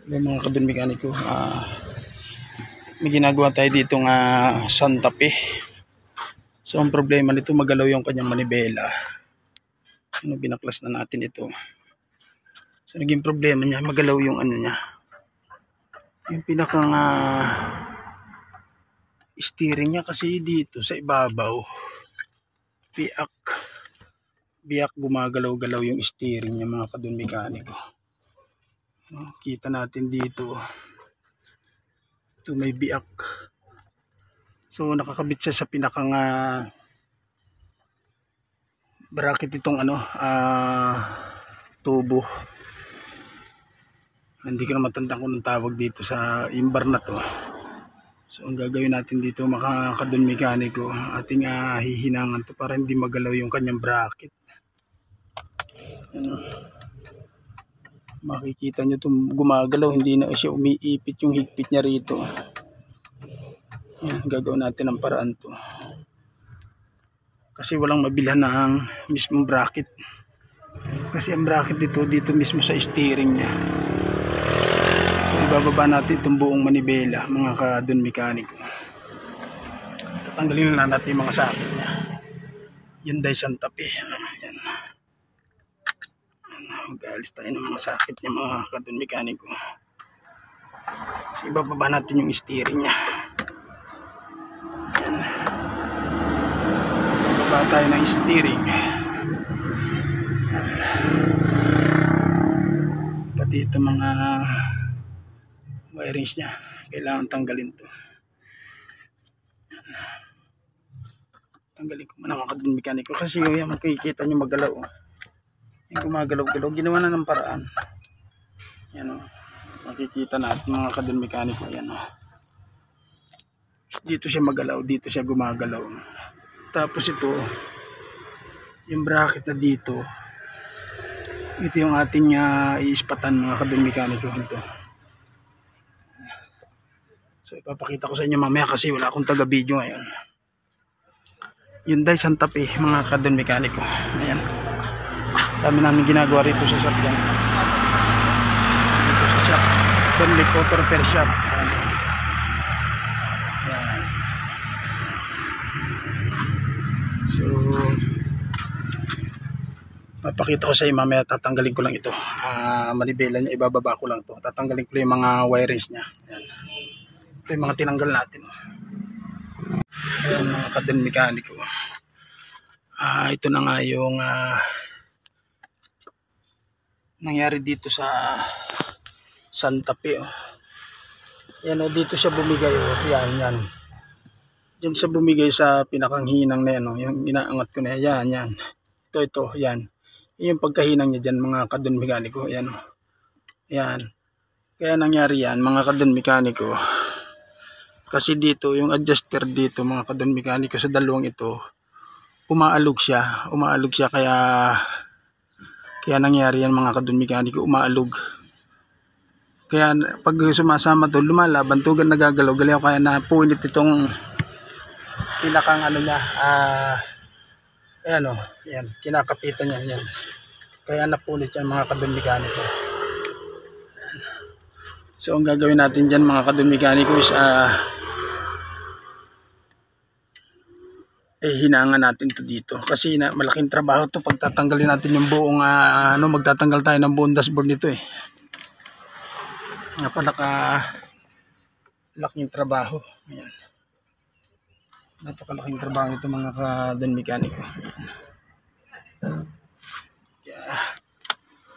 Yung mga kadun mekaniko, may ginagawa tayo dito nga Santa Fe. So ang problema nito, magalaw yung kanyang manibela. Binaklas na natin ito. So naging problema niya, magalaw yung ano niya, yung pinakang steering niya, kasi dito sa ibabaw biyak gumagalaw-galaw yung steering niya, mga kadun mekaniko. Kita natin dito, ito may biyak. So nakakabit siya sa pinakang bracket itong tubo. Hindi ko na matandaan kung anong tawag dito sa imbar na to. So ang gagawin natin dito, mga kadun mekaniko, ating hihinangan to para hindi magalaw yung kanyang bracket. Makikita nyo ito gumagalaw, hindi na siya umiipit yung higpit niya rito. Ayan, gagawin natin ang paraan to, kasi walang mabilhan na ang mismong bracket, kasi ang bracket dito mismo sa steering niya. So ibababa natin itong buong manibela, mga kadun mekaniko. Tatanggalin na natin yung mga sakit niya. Hyundai Santa Fe. Ayan. Mag-aalis tayo ng mga sakit niya, mga kadun mekaniko. So ibababa natin yung steering niya. Ayan. Ibababa tayo ng steering. Ayan. Pati ito mga wirings niya, kailangan tanggalin to. Tanggalin ko muna, mga kadun mekaniko, kasi yung makikita nyo magalaw. Yung gumagalaw-galaw, ginawa na ng paraan. Yan o, makikita natin, mga kadun mekaniko. Yan o, dito siya magalaw, dito siya gumagalaw. Tapos ito, yung bracket na dito, ito yung ating iispatan, mga kadun mekaniko. Ito. So ipapakita ko sa inyo mamaya, kasi wala akong taga-video ngayon. Hyundai Santa Fe, mga kadun mekaniko. Ayan, dami namin ginagawa rito sa shop yan. Dito sa shop, Donlick Auto Repair Shop. Ayan. Ayan. So papakita ko sa inyo mamaya, tatanggalin ko lang ito. Manibela niya, ibababa ko lang ito. Tatanggalin ko yung mga wirings niya. Ayan. Ito yung mga tinanggal natin. Ayan, mga kadun mekaniko. Ito na nga yung nangyari dito sa Santa Fe. Yan, dito siya bumigay. Yan. Diyan siya bumigay sa pinakang hinang na yan. Yung inaangat ko na yan. Ito, yan. Yung pagkahinang niya dyan, mga kadun mekaniko. Yan. Yan. Kaya nangyari yan, mga kadun mekaniko, kasi dito, yung adjuster dito, mga kadun mekaniko, sa dalawang ito, umaalog siya, kaya nangyari yan, mga kadun mekaniko, umaalog. Kaya pag sumasama to, lumalaban to, nagagalaw, kaya napunit itong pinakang niya, ayan yan, kinakapitan niya, yan. Kaya napunit yan, mga kadun mekaniko. So ang gagawin natin dyan, mga kadun mekaniko, is hinangan natin to dito, kasi malaking trabaho to pag tatanggalin natin yung buong magtatanggal tayo ng buong dashboard nito napakalaking trabaho. Ayan, napakalaking trabaho ito, mga kadun mekaniko.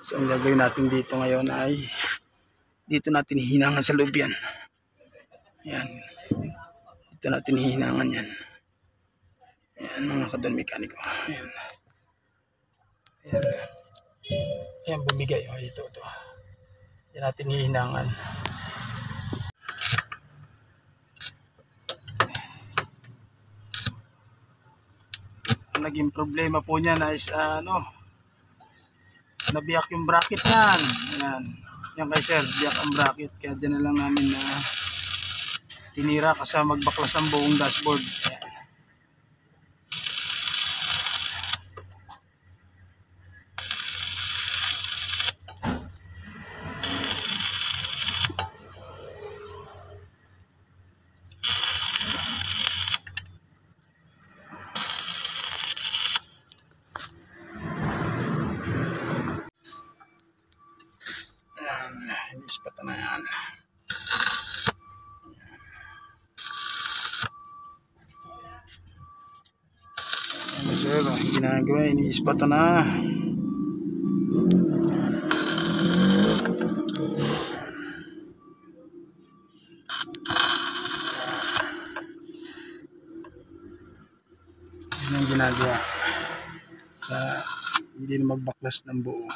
So ang gagawin natin dito ngayon ay dito natin hihinangan sa loob yan. Ayan, dito natin hihinangan yan. Ayan, mga kadun mekaniko. Ayan. Ayan, bumigay. Ito. Yan natin hihinangan. Ang naging problema po niya na is nabiyak yung bracket yan. Ayan. Yan kay sir, biyak ang bracket. Kaya dyan na lang namin tinira kasi magbaklas ang buong dashboard. Ayan. Ispatan na yan. Sir, ang ginagawa, iniispatan na. Yan ang ginagawa sa hindi na magbaklas ng buo.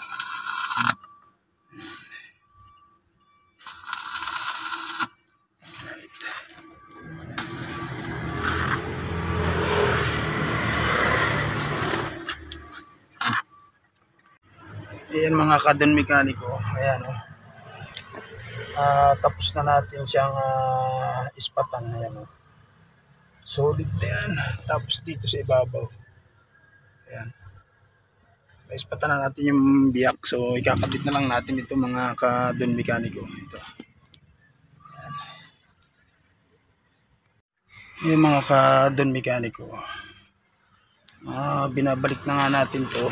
Ayan mga kadon mekaniko, ayan o. Tapos na natin siyang ispatan, ayan o. Solid na yan. Tapos dito sa ibabaw, ayan. Ispatan na natin yung biyak, so ikakabit na lang natin ito mga kadon mekaniko. Ito. Ayan. Ayan mga kadon mekaniko. Binabalik na nga natin to.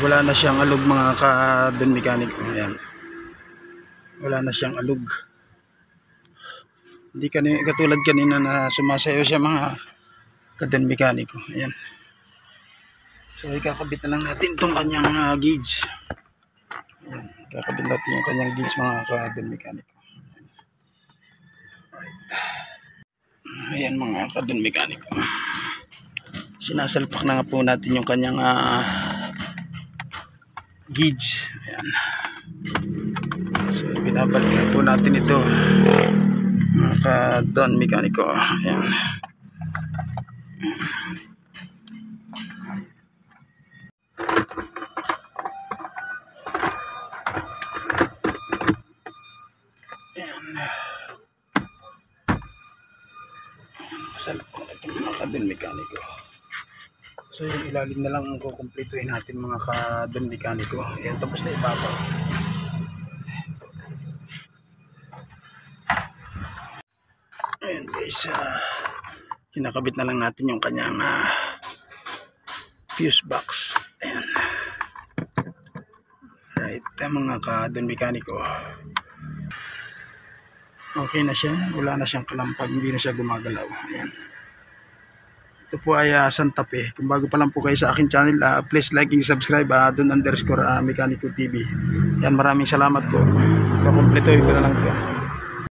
Wala na siyang alog mga kadon mekaniko. Ayan. Wala na siyang alog. Hindi katulad kanina na sumasayo siya mga kadon mekaniko. Ayan. So ikakabit na lang natin itong kanyang gauge. Ayan. Ikakabit natin yung kanyang gauge mga kadon mekaniko. Alright. Ayan mga kadon mekaniko. Sinasalpak na nga po natin yung kanyang gauge. Ayan. So binabalik na po natin ito mga kadon mekaniko. Ayan. Ayan. Kasalpak na ito mga kadon mekaniko. So yung ilalim na lang ang kukumpletuhin natin mga kadon mekaniko. Ayan, tapos na ibabaw. Ayan guys, kinakabit na lang natin yung kanyang fuse box. Ayan. Right, mga kadon mekaniko. Okay na siya, wala na siyang kalampag, hindi na siya gumagalaw. Ayan. Ito po ay Santa Fe. Kung bago pa lang po kayo sa akin channel, please like and subscribe Don_Mekaniko TV. Yan, maraming salamat po. Kukumpletuhin ko na lang ito.